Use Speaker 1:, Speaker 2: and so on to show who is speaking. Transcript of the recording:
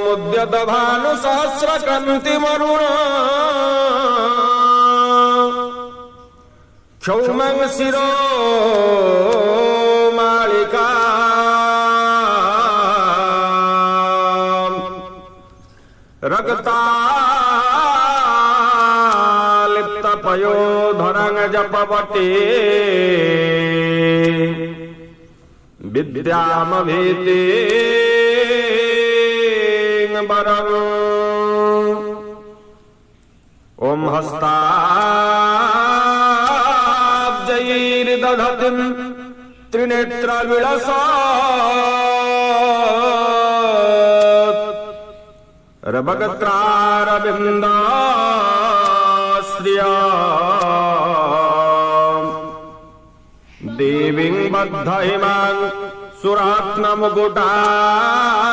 Speaker 1: मुद्यत भानु सहस्र कंति मरुण क्षौमं शिरो मालिका रक्तालिप्त पयोधरं जपवती विद्यामभीति ओम हस्ताब्जैर्दधतिं त्रिनेत्र विलसत् रभगत्रारविन्दाश्रिया देवीं बद्ध इमां सुरात्ममुकुटा